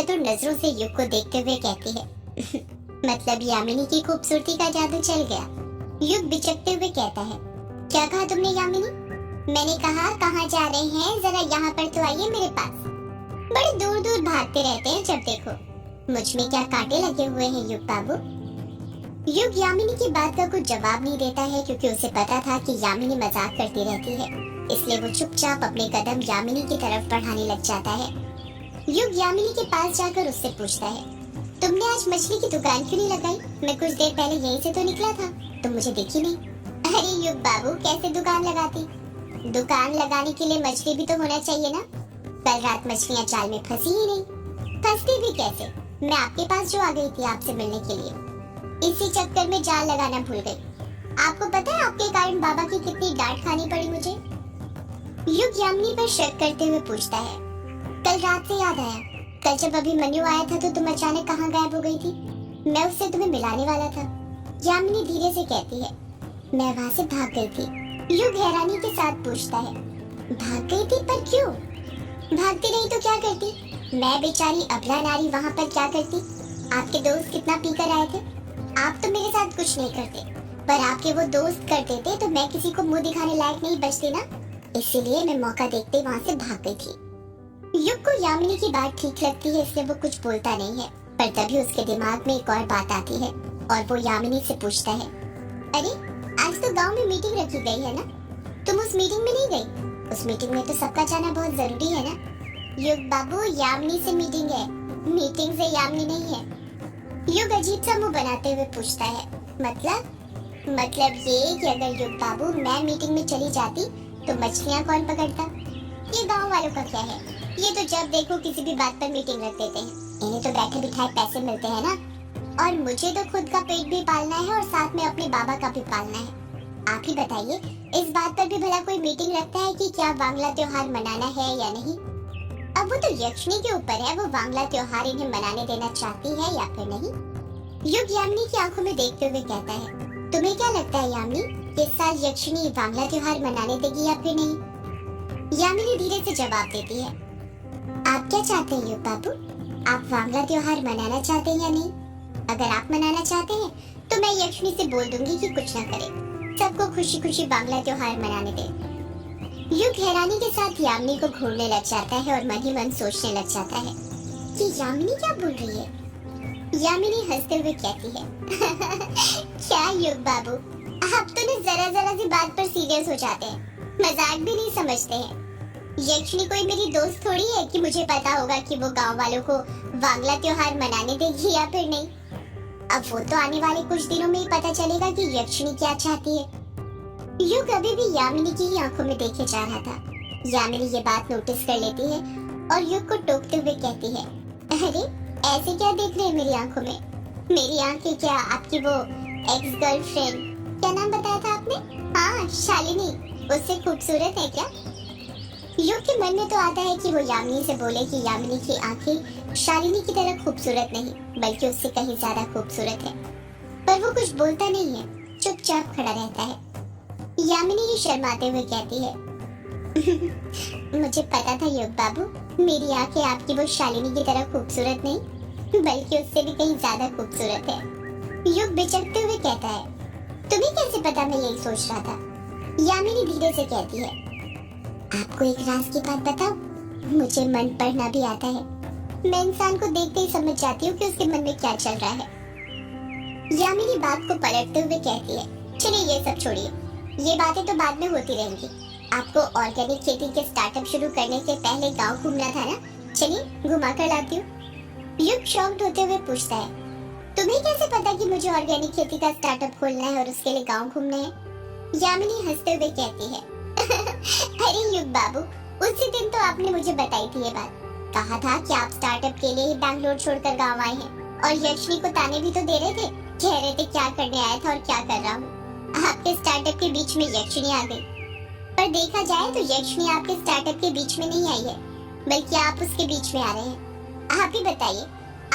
चतुर नजरों से युग को देखते हुए कहती है मतलब यामिनी की खूबसूरती का जादू चल गया। युग बिचकते हुए कहता है, क्या कहा तुमने यामिनी? मैंने कहा कहाँ जा रहे हैं, जरा यहाँ पर तो आइए मेरे पास। बड़े दूर दूर भागते रहते हैं जब देखो। मुझ में क्या कांटे लगे हुए हैं युग बाबू? युग यामिनी की बात का कुछ जवाब नहीं देता है, क्योंकि उसे पता था कि यामिनी मजाक करती रहती है। इसलिए वो चुपचाप अपने कदम यामिनी की तरफ बढ़ाने लग जाता है। युग यामिनी के पास जाकर उससे पूछता है, तुमने आज मछली की दुकान क्यों नहीं लगाई? मैं कुछ देर पहले यहीं से तो निकला था, तुम मुझे देखी नहीं। अरे युग बाबू, कैसे दुकान लगाती? दुकान लगाने के लिए मछली भी तो होना चाहिए ना। कल रात मछलियाँ जाल में फंसी ही नहीं। फंसती भी कैसे? मैं आपके पास जो आ गई थी आपसे मिलने के लिए, इसी चक्कर में जाल लगाना भूल गई। आपको पता है आपके कारण बाबा की कितनी डांट खानी पड़ी मुझे? युग यामिनी पर शक करते हुए पूछता है, कल रात से याद आया, कल जब अभिमन्यु आया था तो तुम अचानक कहाँ गायब हो गई थी? मैं उससे तुम्हें मिलाने वाला था। यामिनी धीरे से कहती है, मैं वहाँ से भाग गई थी। युग हैरानी के साथ पूछता है, भाग गई थी, पर क्यों? भागती नहीं तो क्या करती? मैं बेचारी अबला नारी वहाँ पर क्या करती? आपके दोस्त कितना पीकर आए थे। आप तो मेरे साथ कुछ नहीं करते, पर आपके वो दोस्त कर देते तो मैं किसी को मुंह दिखाने लायक नहीं बचती ना। इसीलिए मैं मौका देखते वहाँ से भाग गई थी। युग को यामिनी की बात ठीक लगती है, इसलिए वो कुछ बोलता नहीं है। पर तभी उसके दिमाग में एक और बात आती है और वो यामिनी से पूछता है, अरे आज तो गांव में मीटिंग रखी गई है ना, तुम उस मीटिंग में नहीं गई? उस मीटिंग में तो सबका जाना बहुत जरूरी है ना। युग बाबू, यामिनी से मीटिंग है, मीटिंग से यामिनी नहीं है। युग अजीब सा मुंह बनाते हुए पूछता है, मतलब ये कि अगर युग बाबू मैं मीटिंग में चली जाती तो मछलियाँ कौन पकड़ता? ये गांव वालों का क्या है, ये तो जब देखो किसी भी बात पर मीटिंग रख देते हैं। इन्हें तो बैठे बिठाए पैसे मिलते हैं ना, और मुझे तो खुद का पेट भी पालना है और साथ में अपने बाबा का भी पालना है। आप ही बताइए, इस बात पर भी भला कोई मीटिंग रखता है कि क्या वांगला त्योहार मनाना है या नहीं? अब वो तो यक्षिणी के ऊपर है, वो वांगला त्योहार इन्हें मनाने देना चाहती है या फिर नहीं। युग यामिनी की आंखों में देखते हुए कहता है, तुम्हें क्या लगता है यामिनी, इस साल यक्षिणी वांगला त्योहार मनाने देगी या फिर नहीं? यामिनी धीरे से जवाब देती है, आप क्या चाहते हैं युग बाबू? आप वांगला त्योहार मनाना चाहते हैं या नहीं? अगर आप मनाना चाहते हैं तो मैं यक्षिणी से बोल दूंगी कि कुछ ना करे, सबको खुशी खुशी वांगला त्योहार मनाने दे। युग हैरानी के साथ यामिनी को घूरने लग जाता है और मन ही मन सोचने लग जाता है कि यामिनी क्या बोल रही है। यामिनी हंसते हुए कहती है क्या युग बाबू, आप तो ना जरा जरा सी बात पर सीरियस हो जाते हैं, मजाक भी नहीं समझते हैं। यक्षिणी कोई मेरी दोस्त थोड़ी है कि मुझे पता होगा कि वो गांव वालों को वांगला त्योहार मनाने देगी या फिर नहीं। अब वो तो आने वाले कुछ दिनों में ही पता चलेगा कि यक्षिणी क्या चाहती है। युग अभी भी यामिनी की ही आंखों में देखे जा रहा था। यामिनी ये बात नोटिस कर लेती है और युग को टोकते हुए कहती है, अरे ऐसे क्या देख रहे हैं मेरी आंखों में? मेरी आंखें क्या आपकी वो एक्स गर्लफ्रेंड, क्या नाम बताया था आपने? हाँ शालिनी, उससे खूबसूरत है क्या? युग के मन में तो आता है कि वो यामिनी से बोले कि यामिनी की आंखें शालिनी की तरह खूबसूरत नहीं बल्कि उससे कहीं ज्यादा खूबसूरत है, पर वो कुछ बोलता नहीं है, चुपचाप खड़ा रहता है। यामिनी ही शर्माते हुए कहती है मुझे पता था युग बाबू, मेरी आंखें आपकी वो शालिनी की तरह खूबसूरत नहीं बल्कि उससे भी कहीं ज्यादा खूबसूरत है। युग बिचकते हुए कहता है, तुम्हें कैसे पता? मैं यही सोच रहा था। यामिनी धीरे से कहती है, आपको एक राज की बात बताऊं? मुझे मन पढ़ना भी आता है, मैं इंसान को देखते ही समझ जाती हूँ कि उसके मन में क्या चल रहा है। यामिनी बात को पलटते हुए कहती है, चलिए ये सब छोड़िए, ये बातें तो बाद में होती रहेंगी। आपको ऑर्गेनिक खेती के स्टार्टअप शुरू करने से पहले गांव घूमना था ना, चलिए घुमा कर लाती हूँ। युग शॉक्ड होते हुए पूछता है, तुम्हें कैसे पता कि मुझे ऑर्गेनिक खेती का स्टार्टअप खोलना है और उसके लिए गांव घूमना है? यामिनी हंसते हुए कहती है अरे युग बाबू, उसी दिन तो आपने मुझे बताई थी ये बात, कहा था कि आप स्टार्टअप के लिए ही बैंगलोर छोड़कर गाँव आए हैं, और यक्षिणी को ताने भी तो दे रहे थे, कह रहे थे क्या करने आया था और क्या कर रहा हूँ। आपके स्टार्टअप के बीच में यक्षिणी आ गई, पर देखा जाए तो यक्षिणी आपके स्टार्टअप के बीच में नहीं आई है, बल्कि आप उसके बीच में आ रहे हैं। आप ही बताइए,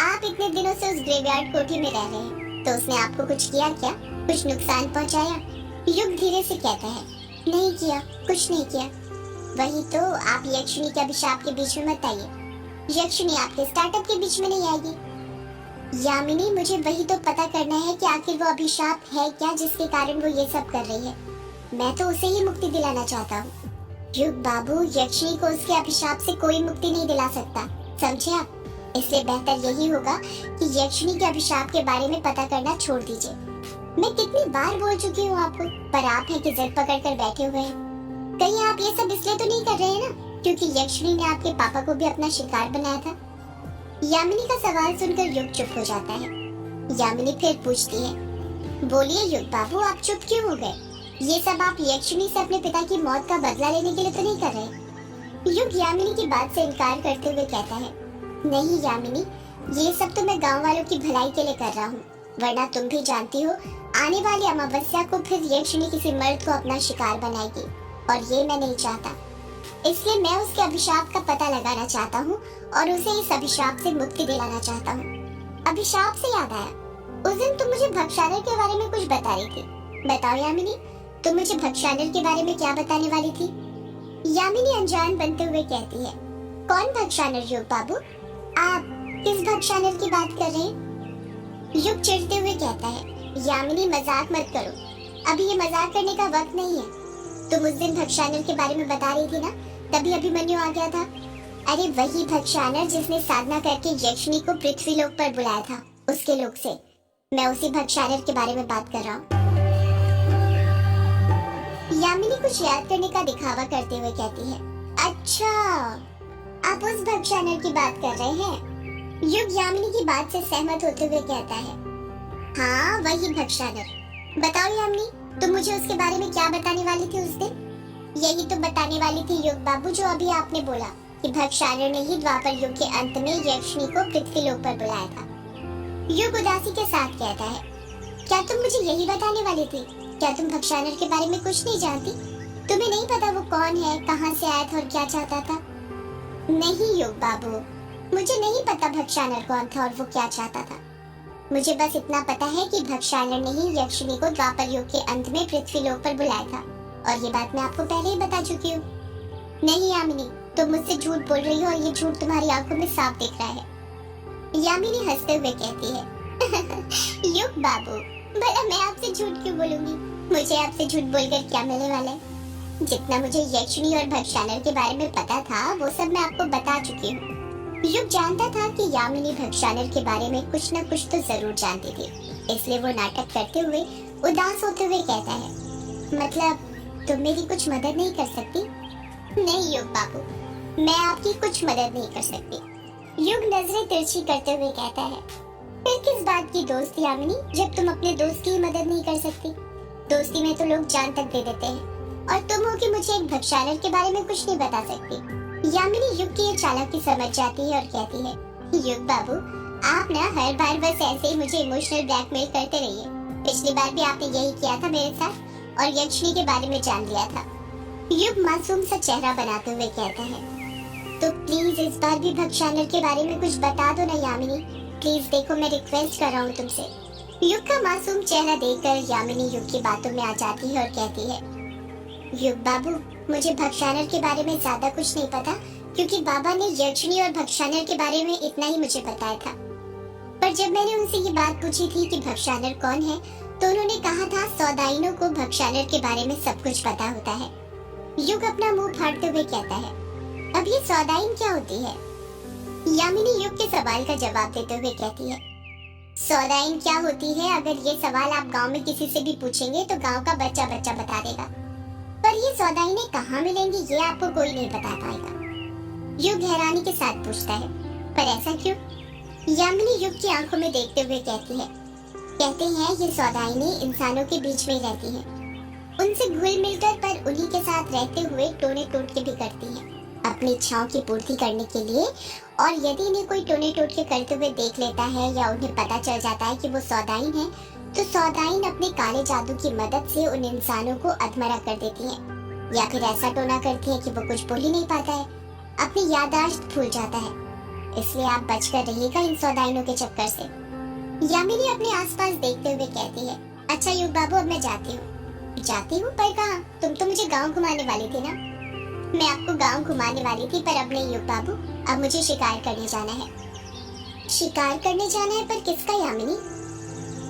आप इतने दिनों से उस ग्रेवयार्ड कोठी में रह रहे हैं, तो उसने आपको कुछ किया क्या? कुछ नुकसान पहुंचाया? युग धीरे से कहता है, नहीं किया, कुछ नहीं किया। वही तो, आप यक्षिणी के अभिशाप के बीच में मत आइए। यक्षिणी आपके स्टार्टअप के बीच में नहीं आएगी। यामिनी, मुझे वही तो पता करना है कि आखिर वो अभिशाप है क्या जिसके कारण वो ये सब कर रही है। मैं तो उसे ही मुक्ति दिलाना चाहता हूँ। युग बाबू, यक्षिणी को उसके अभिशाप से कोई मुक्ति नहीं दिला सकता, समझे आप? इसलिए बेहतर यही होगा कि यक्षिणी के अभिशाप के बारे में पता करना छोड़ दीजिए। मैं कितनी बार बोल चुकी हूँ आपको, पर आप है कि जिद पकड़ कर बैठे हुए हैं। कहीं आप ये सब इसलिए तो नहीं कर रहे हैं ना क्योंकि यक्षिणी ने आपके पापा को भी अपना शिकार बनाया था? यामिनी का सवाल सुनकर युग चुप हो जाता है। यामिनी फिर पूछती है, बोलिए युग बाबू, आप चुप क्यों हो गए? ये सब आप यक्षिणी से अपने पिता की मौत का बदला लेने के लिए तो नहीं कर रहे? युग यामिनी की बात से इनकार करते हुए कहता है, नहीं यामिनी, ये सब तो मैं गांव वालों की भलाई के लिए कर रहा हूँ, वरना तुम भी जानती हो आने वाली अमावस्या को फिर यक्षिणी किसी मर्द को अपना शिकार बनाएगी और ये मैं नहीं चाहता। इसलिए मैं उसके अभिशाप का पता लगाना चाहता हूँ और उसे इस अभिशाप से मुक्ति दिलाना चाहता हूँ। अभिशाप से याद आया, उस दिन तुम मुझे भक्षानर के बारे में कुछ बता रही थी। बताओ यामिनी, तुम मुझे भक्षानर के बारे में क्या बताने वाली थी? यामिनी अनजान बनते हुए कहती है, कौन भक्षानर युग बाबू? आप किस भक्षानर की बात कर रहे हैं? युग चिढ़ते हुए कहता है, यामिनी मजाक मत करो, अभी ये मजाक करने का वक्त नहीं है। तुम उस दिन भक्षानर के बारे में बता रही थी ना, तभी अभिमन्यु आ गया था। अरे वही भक्षानर जिसने साधना करके यक्षिणी को पृथ्वी लोक पर बुलाया था, उसके लोक से। मैं उसी भक्षानर के बारे में बात कर रहा हूँ। यामिनी कुछ याद करने का दिखावा करते हुए कहती है, अच्छा, आप उस भक्षानर की बात कर रहे हैं? युग यामिनी की बात से सहमत होते हुए कहता है, हाँ वही भक्षानर। बताओ यामिनी, तुम मुझे उसके बारे में क्या बताने वाली थी उस दिन? यही तो बताने वाली थी युग बाबू जो अभी आपने बोला कि भक्षानर ने ही द्वापर युग के अंत में यक्षिणी को पृथ्वी लोक पर बुलाया था। युग उदासी के साथ कहता है, क्या तुम मुझे यही बताने वाली थी? क्या तुम भक्षानर के बारे में कुछ नहीं जानती? तुम्हें नहीं पता वो कौन है, कहाँ से आया था और क्या चाहता था? नहीं युग बाबू, मुझे नहीं पता भक्षानर कौन था और वो क्या चाहता था। मुझे बस इतना पता है कि भक्षानर ने ही यक्षिणी को द्वापर युग के अंत में पृथ्वी लोक पर बुलाया था, और ये बात मैं आपको पहले ही बता चुकी हूँ। नहीं यामिनी, तुम मुझसे झूठ बोल रही हो और ये झूठ तुम्हारी आंखों में साफ दिख रहा है। यामिनी हंसते हुए कहती है, युग बाबू, भला मैं आपसे झूठ क्यों बोलूंगी? मुझे आपसे झूठ बोलकर क्या मिलने वाला है? जितना मुझे यक्षिणी और भक्षानर के बारे में पता था वो सब मैं आपको बता चुकी हूँ। युग जानता था कि यामिनी भक्षानर के बारे में कुछ न कुछ तो जरूर जानती थी, इसलिए वो नाटक करते हुए उदास होते हुए कहता है, मतलब तुम मेरी कुछ मदद नहीं कर सकती? नहीं युग बाबू, मैं आपकी कुछ मदद नहीं कर सकती। युग नजरें तिरछी करते हुए कहता है, फिर किस बात की दोस्ती यामिनी, जब तुम अपने दोस्त की मदद नहीं कर सकती? दोस्ती में तो लोग जान तक दे देते हैं, और तुम हो कि मुझे एक भक्षानर के बारे में कुछ नहीं बता सकती। यामिनी युग की ये चालाकी समझ जाती है और कहती है, युग बाबू, आप ना हर बार बस ऐसे ही मुझे इमोशनल ब्लैकमेल करते रहिए। पिछली बार भी आपने यही किया था मेरे साथ और यक्षिणी के बारे में जान लिया था। युग मासूम सा चेहरा बनाते हुए कहता है, तो प्लीज इस बार भी भक्षानर के बारे में कुछ बता दो ना यामिनी, प्लीज देखो मैं रिक्वेस्ट कर रहा हूँ तुमसे। युग का मासूम चेहरा देखकर यामिनी युग की बातों में आ जाती है और कहती है, युग बाबू, मुझे भक्षानर के बारे में ज्यादा कुछ नहीं पता क्योंकि बाबा ने यक्षिणी और भक्षानर के बारे में इतना ही मुझे बताया था। पर जब मैंने उनसे ये बात पूछी थी कि भक्षानर कौन है, तो उन्होंने कहा था सौदाइनों को भक्षानर के बारे में सब कुछ पता होता है। युग अपना मुंह फाड़ते हुए कहता है, अब ये सौदाइन क्या होती है? यामिनी युग के सवाल का जवाब देते हुए कहती है, सौदाइन क्या होती है, अगर ये सवाल आप गांव में किसी से भी पूछेंगे तो गांव का बच्चा बच्चा बता देगा, पर ये सौदाइनें कहाँ मिलेंगी ये आपको कोई नहीं बता पाएगा। युग हैरानी के साथ पूछता है, पर ऐसा क्यों? यामिनी युग की आंखों में देखते हुए कहती है, कहते हैं ये सौदाइनें इंसानों के बीच में रहती हैं, उनसे घुल मिलकर पर उन्हीं के साथ रहते हुए टोने टोट के भी करती हैं अपनी इच्छाओं की पूर्ति करने के लिए, और यदि इन्हें कोई टोने टोट के करते हुए देख लेता है या उन्हें पता चल जाता है कि वो सौदाइन है, तो सौदाइन अपने काले जादू की मदद से उन इंसानों को अधमरा कर देती हैं, या फिर ऐसा टोना करती है कि वो कुछ बोल ही नहीं पाता है, अपनी याददाश्त भूल जाता है। इसलिए आप बचकर रहिएगा इन सौदाइनों के चक्कर से। यामिनी अपने आसपास देखते हुए कहती है, अच्छा युग बाबू, अब मैं जाती हूँ। जाती हूँ? पर कहाँ? तुम तो मुझे गाँव घुमाने वाली थी ना। मैं आपको गांव घुमाने वाली थी, पर अब नहीं युग बाबू। अब मुझे शिकार करने जाना है। शिकार करने जाना है, पर किसका यामिनी?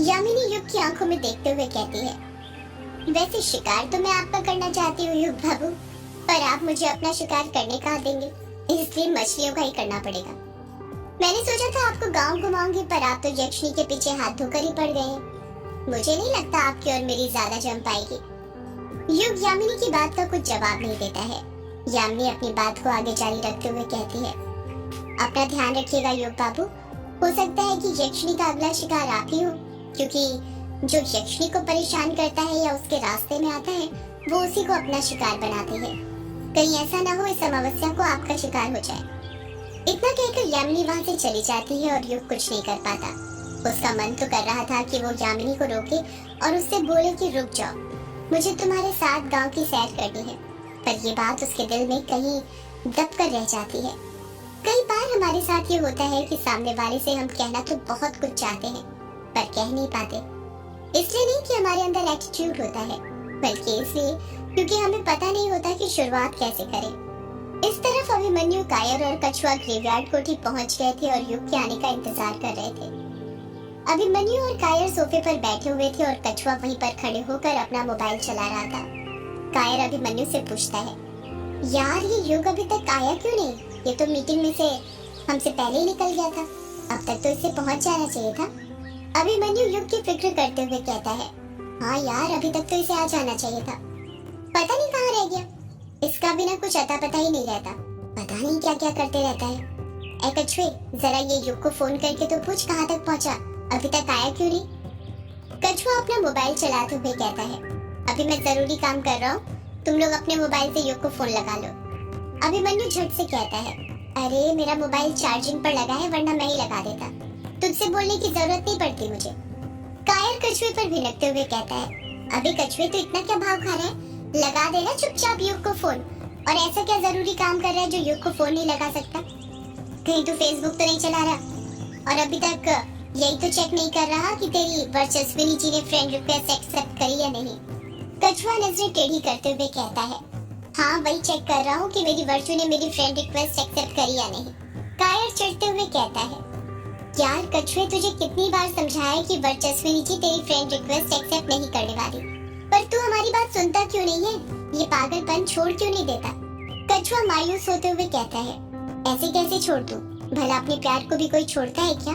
यामिनी युग की आंखों में देखते हुए कहती है, वैसे शिकार तो मैं आपका करना चाहती हूँ युग बाबू, पर आप मुझे अपना शिकार करने कहाँ देंगे, इसलिए मछलियों का ही करना पड़ेगा। मैंने सोचा था आपको गांव घुमाऊंगी, पर आप तो यक्षिणी के पीछे हाथ धोकर ही पड़ गए हैं। मुझे नहीं लगता आपकी और मेरी ज्यादा जम पाएगी। युग यामिनी की बात का कुछ जवाब नहीं देता है। यामिनी अपनी बात को आगे जारी रखते हुए कहती है, अपना ध्यान रखिएगा युग बाबू। हो सकता है कि यक्षिणी का अगला शिकार आप ही हो, क्योंकि जो यक्षिणी को परेशान करता है या उसके रास्ते में आता है, वो उसी को अपना शिकार बनाते हैं। कहीं ऐसा ना हो इस अमावस्या को आपका शिकार हो जाए। इतना कहकर यामिनी वहां से चली जाती है और युग कुछ नहीं कर पाता। उसका मन तो कर रहा था कि वो यामिनी को रोके और उससे बोले कि रुक जाओ, मुझे तुम्हारे साथ गांव की सैर करनी है, पर ये बात उसके दिल में कहीं दब कर रह जाती है। कई बार हमारे साथ ये होता है कि सामने वाले से हम कहना तो बहुत कुछ चाहते हैं, पर कह नहीं पाते। इसलिए नहीं कि हमारे अंदर एटीट्यूड होता है, बल्कि इसलिए क्योंकि हमें पता नहीं होता कि शुरुआत कैसे करें। इस तरफ अभिमन्यु, कायर और कछुआ ग्रेवयार्ड कोठी पहुंच गए थे और युग के आने का इंतजार कर रहे थे। अभिमन्यु और कायर सोफे पर बैठे हुए थे और कछुआ वहीं पर खड़े होकर अपना मोबाइल चला रहा था। कायर अभिमन्यु से पूछता है, यार ये युग अभी तक आया क्यों नहीं? ये तो मीटिंग में से हमसे पहले ही निकल गया था, अब तक तो इससे पहुंच जाना चाहिए था। अभिमन्यु युग की फिक्र करते हुए कहता है, हाँ यार अभी तक तो इसे आ जाना चाहिए था, पता नहीं कहाँ रह गया। इसका बिना कुछ अता पता ही नहीं रहता, पता नहीं क्या क्या करते रहता है। ए कछुए, जरा ये युग को फोन करके तो पूछ कहाँ तक पहुँचा, अभी तक आया क्यों नहीं? कछुआ अपना मोबाइल चलाते हुए कहता है, अभी मैं जरूरी काम कर रहा हूँ, तुम लोग अपने मोबाइल से युग को फोन लगा लो। अभिमन्यु झट से कहता है, अरे मेरा मोबाइल चार्जिंग पर लगा है, वरना मैं ही लगा देता, तुझसे बोलने की जरूरत नहीं पड़ती मुझे। कायर कछुए पर भिनकते हुए कहता है, अभी कछुए तो इतना क्या भाव खा रहा है, लगा देना चुपचाप युग को फोन। और ऐसा क्या जरूरी काम कर रहा है जो युग को फोन नहीं लगा सकता? कहीं तू फेसबुक तो नहीं चला रहा, और अभी तक यही तो चेक नहीं कर रहा कि तेरी वर्चस्विनी जी ने फ्रेंड रिक्वेस्ट एक्सेप्ट करी या नहीं? कछुआ नजरें टेढ़ी करते हुए कहता है, हाँ वही चेक कर रहा हूँ कि मेरी वर्चू ने मेरी फ्रेंड रिक्वेस्ट एक्सेप्ट करी या नहीं। कायर चिढ़ते हुए कहता है, यार कछुए तुझे कितनी बार समझाया कि वर्चस्विनी जी तेरी फ्रेंड रिक्वेस्ट एक्सेप्ट नहीं करने वाली, पर तू हमारी बात सुनता क्यों नहीं है? ये पागलपन छोड़ क्यों नहीं देता? कछुआ मायूस होते हुए कहता है, ऐसे कैसे छोड़ दूं? भला अपने प्यार को भी कोई छोड़ता है क्या?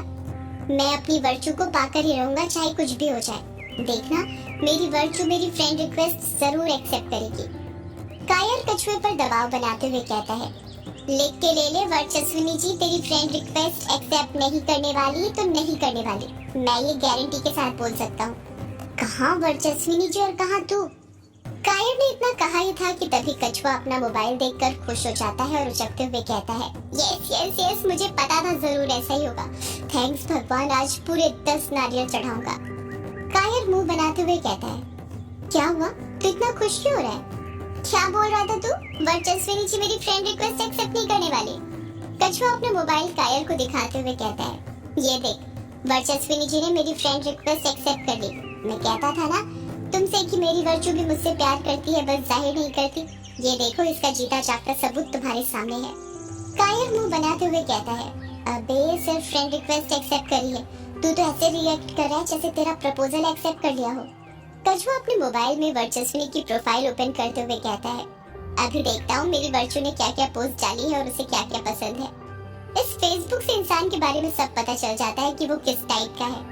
मैं अपनी वर्चू को पाकर ही रहूंगा, चाहे कुछ भी हो जाए। देखना, मेरी वर्चू मेरी फ्रेंड रिक्वेस्ट जरूर एक्सेप्ट करेगी। कायर कछुए पर दबाव बनाते हुए कहता है, लिख के ले ले, वर्चस्विनी जी तेरी फ्रेंड रिक्वेस्ट एक्सेप्ट नहीं करने वाली तो नहीं करने वाली, मैं ये गारंटी के साथ बोल सकता हूँ। कहाँ वर्चस्विनी जी और कहाँ तू? कायर ने इतना कहा ही था कि तभी कछुआ अपना मोबाइल देखकर खुश हो जाता है और उचकते हुए कहता है, यस यस यस, मुझे पता था जरूर ऐसा ही होगा। थैंक्स भगवान, आज पूरे 10 नारियल चढ़ाऊंगा। कायर मुंह बनाते हुए कहता है, क्या हुआ, तू इतना खुश क्यों हो रहा है? क्या बोल रहा था तू? वर्चस्विनी जी मेरी फ्रेंड रिक्वेस्ट एक्सेप्ट नहीं करने वाली। कछुआ अपने मोबाइल कायर को दिखाते हुए कहता है, ये देख, वर्चस्विनी जी ने मेरी फ्रेंड रिक्वेस्ट एक्सेप्ट कर ली। मैं कहता था ना तुमसे कि मेरी वर्चू भी मुझसे प्यार करती है, बस जाहिर नहीं करती। ये देखो, इसका जीता जागता सबूत तुम्हारे सामने है। कायर मुंह बनाते हुए कहता है, अबे सिर्फ फ्रेंड रिक्वेस्ट एक्सेप्ट करी है, तू तो ऐसे रिएक्ट कर रहा है जैसे तेरा प्रपोजल एक्सेप्ट कर लिया हो। कछुआ अपने मोबाइल में वर्चस्विनी की प्रोफाइल ओपन करते हुए कहता है, अभी देखता हूँ मेरी वर्चू ने क्या क्या पोस्ट डाली है और उसे क्या क्या पसंद है। इस फेसबुक से इंसान के बारे में सब पता चल जाता है कि वो किस टाइप का है,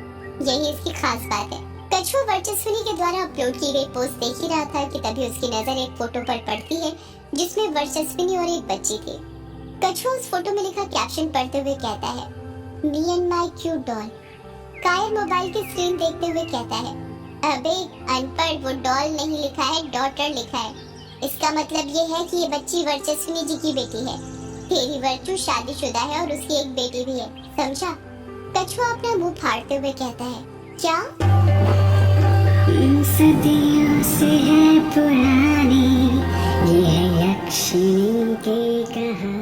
यही इसकी खास बात है। कछुआ वर्चस्विनी के द्वारा अपलोड की गई पोस्ट देख ही रहा था कि तभी उसकी नजर एक फोटो पर पड़ती है जिसमें वर्चस्विनी और एक बच्ची थी। कछुआ उस फोटो में लिखा कैप्शन पढ़ते हुए कहता है, me and my cute doll. कायर मोबाइल की स्क्रीन देखते हुए कहता है, अबे अनपढ़, वो डॉल नहीं लिखा है, डॉटर लिखा है। इसका मतलब ये है कि ये बच्ची वर्चस्विनी जी की बेटी है। तेरी वर्चू शादीशुदा है और उसकी एक बेटी भी है, समझा? कछुआ अपना मुंह फाड़ते हुए कहता है, क्या? सदियों से है पुरानी ये यक्षिणी की कहानी।